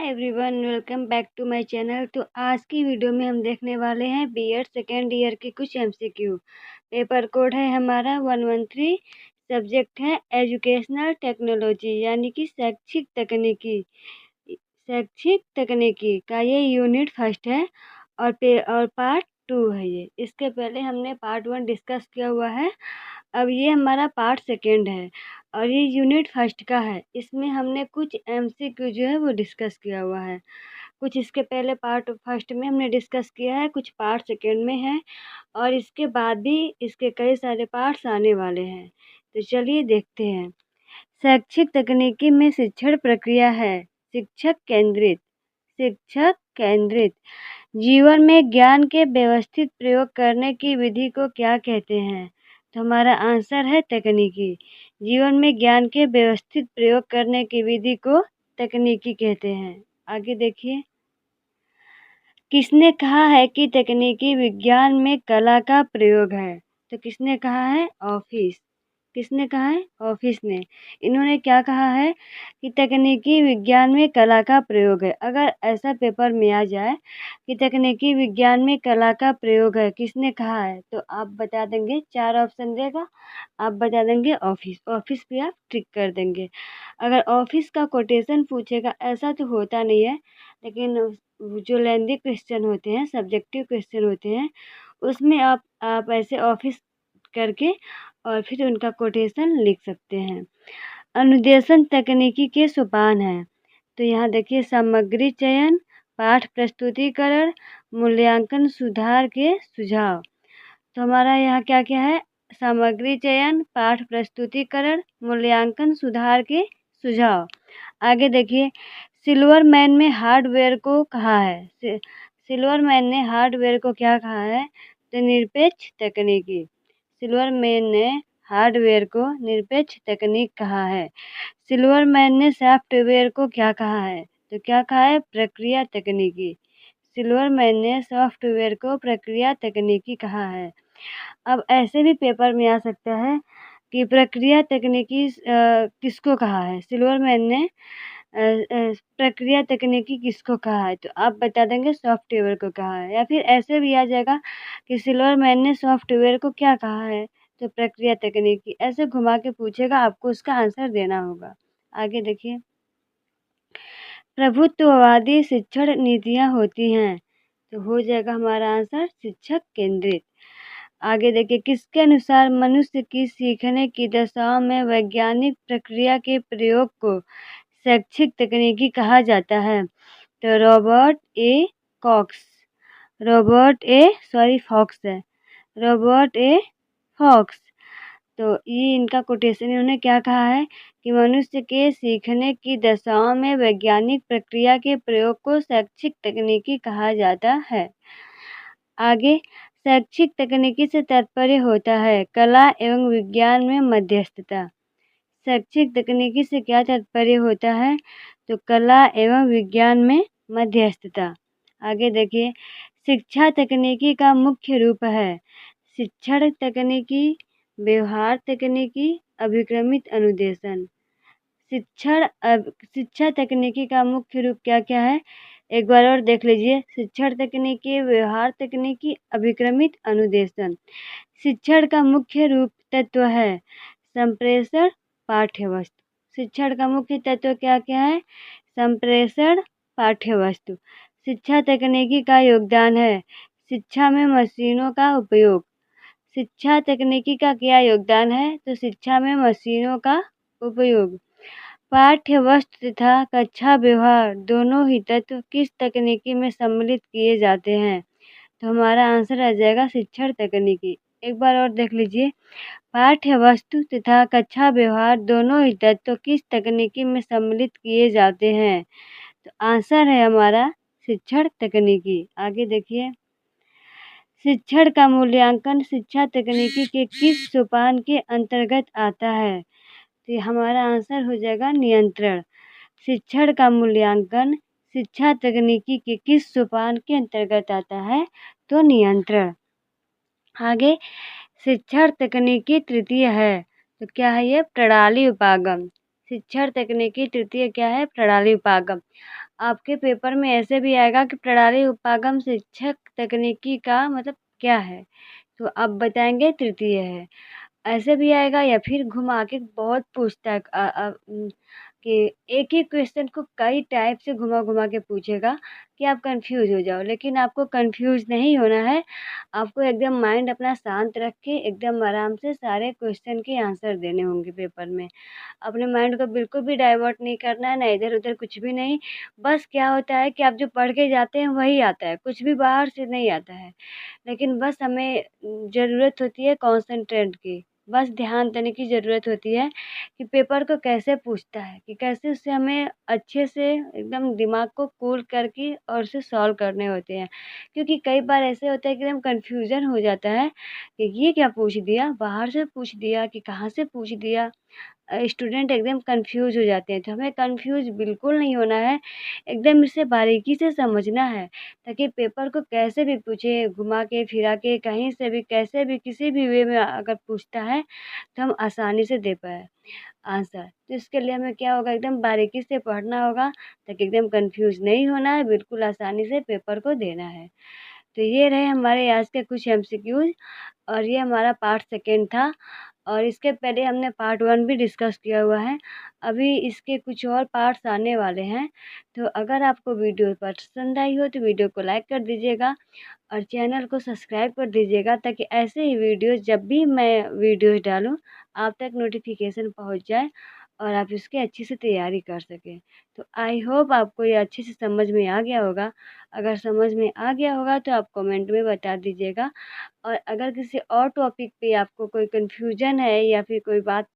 Hi everyone, welcome back to my channel. तो आज की वीडियो में हम देखने वाले हैं बीएड सेकेंड ईयर के कुछ एमसीक्यू। पेपर कोड है हमारा 113। सब्जेक्ट है एजुकेशनल टेक्नोलॉजी यानी कि शैक्षिक तकनीकी का ये यूनिट फर्स्ट है और पार्ट 2 है ये। इसके पहले हमने पार्ट 1 डिस्कस किया हुआ है। अब ये हमारा पार्ट सेकेंड है और ये यूनिट फर्स्ट का है। इसमें हमने कुछ एमसीक्यू जो है वो डिस्कस किया हुआ है। कुछ इसके पहले पार्ट फर्स्ट में हमने डिस्कस किया है, कुछ पार्ट सेकेंड में है और इसके बाद भी इसके कई सारे पार्ट्स आने वाले हैं। तो चलिए देखते हैं। शैक्षिक तकनीकी में शिक्षण प्रक्रिया है शिक्षक केंद्रित। जीवन में ज्ञान के व्यवस्थित प्रयोग करने की विधि को क्या कहते हैं? तो हमारा आंसर है तकनीकी। जीवन में ज्ञान के व्यवस्थित प्रयोग करने की विधि को तकनीकी कहते हैं। आगे देखिए, किसने कहा है कि तकनीकी विज्ञान में कला का प्रयोग है? तो किसने कहा है? ऑफिस। किसने कहा है? ऑफिस ने। इन्होंने क्या कहा है कि तकनीकी विज्ञान में कला का प्रयोग है। अगर ऐसा पेपर में आ जाए कि तकनीकी विज्ञान में कला का प्रयोग है, किसने कहा है, तो आप बता देंगे। 4 ऑप्शन देगा, आप बता देंगे ऑफिस। ऑफिस पे आप टिक कर देंगे। अगर ऑफिस का कोटेशन पूछेगा, ऐसा तो होता नहीं है, लेकिन जो लेंदी क्वेश्चन होते हैं, सब्जेक्टिव क्वेश्चन होते हैं, उसमें आप ऐसे ऑफिस करके और फिर उनका कोटेशन लिख सकते हैं। अनुदेशन तकनीकी के सोपान हैं। तो यहाँ देखिए, सामग्री चयन, पाठ प्रस्तुतिकरण, मूल्यांकन, सुधार के सुझाव। तो हमारा यहाँ क्या क्या है? सामग्री चयन, पाठ प्रस्तुतिकरण, मूल्यांकन, सुधार के सुझाव। आगे देखिए, सिल्वरमैन में हार्डवेयर को कहा है। सिल्वरमैन ने हार्डवेयर को क्या कहा है? तो निरपेक्ष तकनीकी। सिल्वरमैन ने हार्डवेयर को निरपेक्ष तकनीक कहा है। सिल्वरमैन ने सॉफ्टवेयर को क्या कहा है? तो क्या कहा है? प्रक्रिया तकनीकी। सिल्वरमैन ने सॉफ्टवेयर को प्रक्रिया तकनीकी कहा है। अब ऐसे भी पेपर में आ सकता है कि प्रक्रिया तकनीकी किसको कहा है? सिल्वरमैन ने प्रक्रिया तकनीकी किसको कहा है? तो आप बता देंगे सॉफ्टवेयर को कहा है। या फिर ऐसे भी आ जाएगा कि सिल्वरमैन ने सॉफ्टवेयर को क्या कहा है? तो प्रक्रिया तकनीकी। ऐसे घुमा के पूछेगा, आपको उसका आंसर देना होगा। आगे देखिए, प्रभुत्ववादी शिक्षण नीतियाँ होती हैं, तो हो जाएगा हमारा आंसर शिक्षक केंद्रित। आगे देखिए, किसके अनुसार मनुष्य की सीखने की दशाओं में वैज्ञानिक प्रक्रिया के प्रयोग को शैक्षिक तकनीकी कहा जाता है? तो रॉबर्ट ए फॉक्स। तो ये इनका कोटेशन, इन्होंने क्या कहा है कि मनुष्य के सीखने की दशाओं में वैज्ञानिक प्रक्रिया के प्रयोग को शैक्षिक तकनीकी कहा जाता है। आगे, शैक्षिक तकनीकी से तात्पर्य होता है कला एवं विज्ञान में मध्यस्थता। शैक्षिक तकनीकी से क्या तात्पर्य होता है? तो कला एवं विज्ञान में मध्यस्थता। आगे देखिए, शिक्षा तकनीकी का मुख्य रूप है शिक्षण तकनीकी, व्यवहार तकनीकी, अभिक्रमित अनुदेशन। शिक्षा तकनीकी का मुख्य रूप क्या क्या है? एक बार और देख लीजिए, शिक्षण तकनीकी, व्यवहार तकनीकी, अभिक्रमित अनुदेशन। शिक्षण का मुख्य रूप तत्व है संप्रेषण, पाठ्यवस्तु। शिक्षण का मुख्य तत्व क्या क्या है? संप्रेषण, पाठ्यवस्तु। शिक्षा तकनीकी का योगदान है शिक्षा में मशीनों का उपयोग। शिक्षा तकनीकी का क्या योगदान है? तो शिक्षा में मशीनों का उपयोग। पाठ्यवस्तु तथा कक्षा व्यवहार दोनों ही तत्व किस तकनीकी में सम्मिलित किए जाते हैं? तो हमारा आंसर आ जाएगा शिक्षण तकनीकी। एक बार और देख लीजिए, पाठ्यवस्तु तथा कक्षा व्यवहार दोनों ही तत्व किस तकनीकी में सम्मिलित किए जाते हैं? तो आंसर है हमारा शिक्षण तकनीकी। आगे देखिए, शिक्षण का मूल्यांकन शिक्षा तकनीकी के किस सोपान के अंतर्गत आता है? तो हमारा आंसर हो जाएगा नियंत्रण। शिक्षण का मूल्यांकन शिक्षा तकनीकी के किस सोपान के अंतर्गत आता है? तो नियंत्रण। आगे, शिक्षण तकनीकी तृतीय है, तो क्या है ये? प्रणाली उपागम। शिक्षण तकनीकी तृतीय क्या है? प्रणाली उपागम। आपके पेपर में ऐसे भी आएगा कि प्रणाली उपागम शिक्षक तकनीकी का मतलब क्या है? तो आप बताएँगे तृतीय है। ऐसे भी आएगा या फिर घुमा के बहुत पूछता है कि एक ही क्वेश्चन को कई टाइप से घुमा-घुमा के पूछेगा कि आप कन्फ्यूज़ हो जाओ। लेकिन आपको कन्फ्यूज़ नहीं होना है, आपको एकदम माइंड अपना शांत रख के एकदम आराम से सारे क्वेश्चन के आंसर देने होंगे पेपर में। अपने माइंड को बिल्कुल भी डाइवर्ट नहीं करना है, ना इधर-उधर कुछ भी नहीं। बस क्या होता है कि आप जो पढ़ के जाते हैं वही आता है, कुछ भी बाहर से नहीं आता है। लेकिन बस हमें ज़रूरत होती है कॉन्सन्ट्रेट की। बस ध्यान देने की ज़रूरत होती है कि पेपर को कैसे पूछता है, कि कैसे उससे हमें अच्छे से एकदम दिमाग को कूल करके और उसे सॉल्व करने होते हैं। क्योंकि कई बार ऐसे होता है कि एकदम कन्फ्यूज़न हो जाता है कि ये क्या पूछ दिया? बाहर से पूछ दिया कि कहाँ से पूछ दिया? स्टूडेंट एकदम कन्फ्यूज़ हो जाते हैं, तो हमें कन्फ्यूज़ बिल्कुल नहीं होना है, एकदम इसे बारीकी से समझना है, ताकि पेपर को कैसे भी पूछे, घुमा के, फिरा के, कहीं से भी, कैसे भी, किसी भी वे में अगर पूछता है, तो हम आसानी से दे पाएँ आंसर। तो इसके लिए हमें क्या होगा एकदम बारीकी से पढ़ना होगा, ताकि एकदम कन्फ्यूज़ नहीं होना है, बिल्कुल आसानी से पेपर को देना है। तो ये रहे हमारे आज के कुछ एमसीक्यूज़ और ये हमारा पार्ट सेकंड था और इसके पहले हमने पार्ट 1 भी डिस्कस किया हुआ है। अभी इसके कुछ और पार्ट्स आने वाले हैं। तो अगर आपको वीडियो पसंद आई हो तो वीडियो को लाइक कर दीजिएगा और चैनल को सब्सक्राइब कर दीजिएगा ताकि ऐसे ही वीडियोज़ जब भी मैं वीडियोज़ डालूँ, आप तक नोटिफ़िकेशन पहुँच जाए और आप इसकी अच्छे से तैयारी कर सकें। तो आई होप आपको ये अच्छे से समझ में आ गया होगा। अगर समझ में आ गया होगा तो आप कमेंट में बता दीजिएगा और अगर किसी और टॉपिक पे आपको कोई कन्फ्यूजन है या फिर कोई बात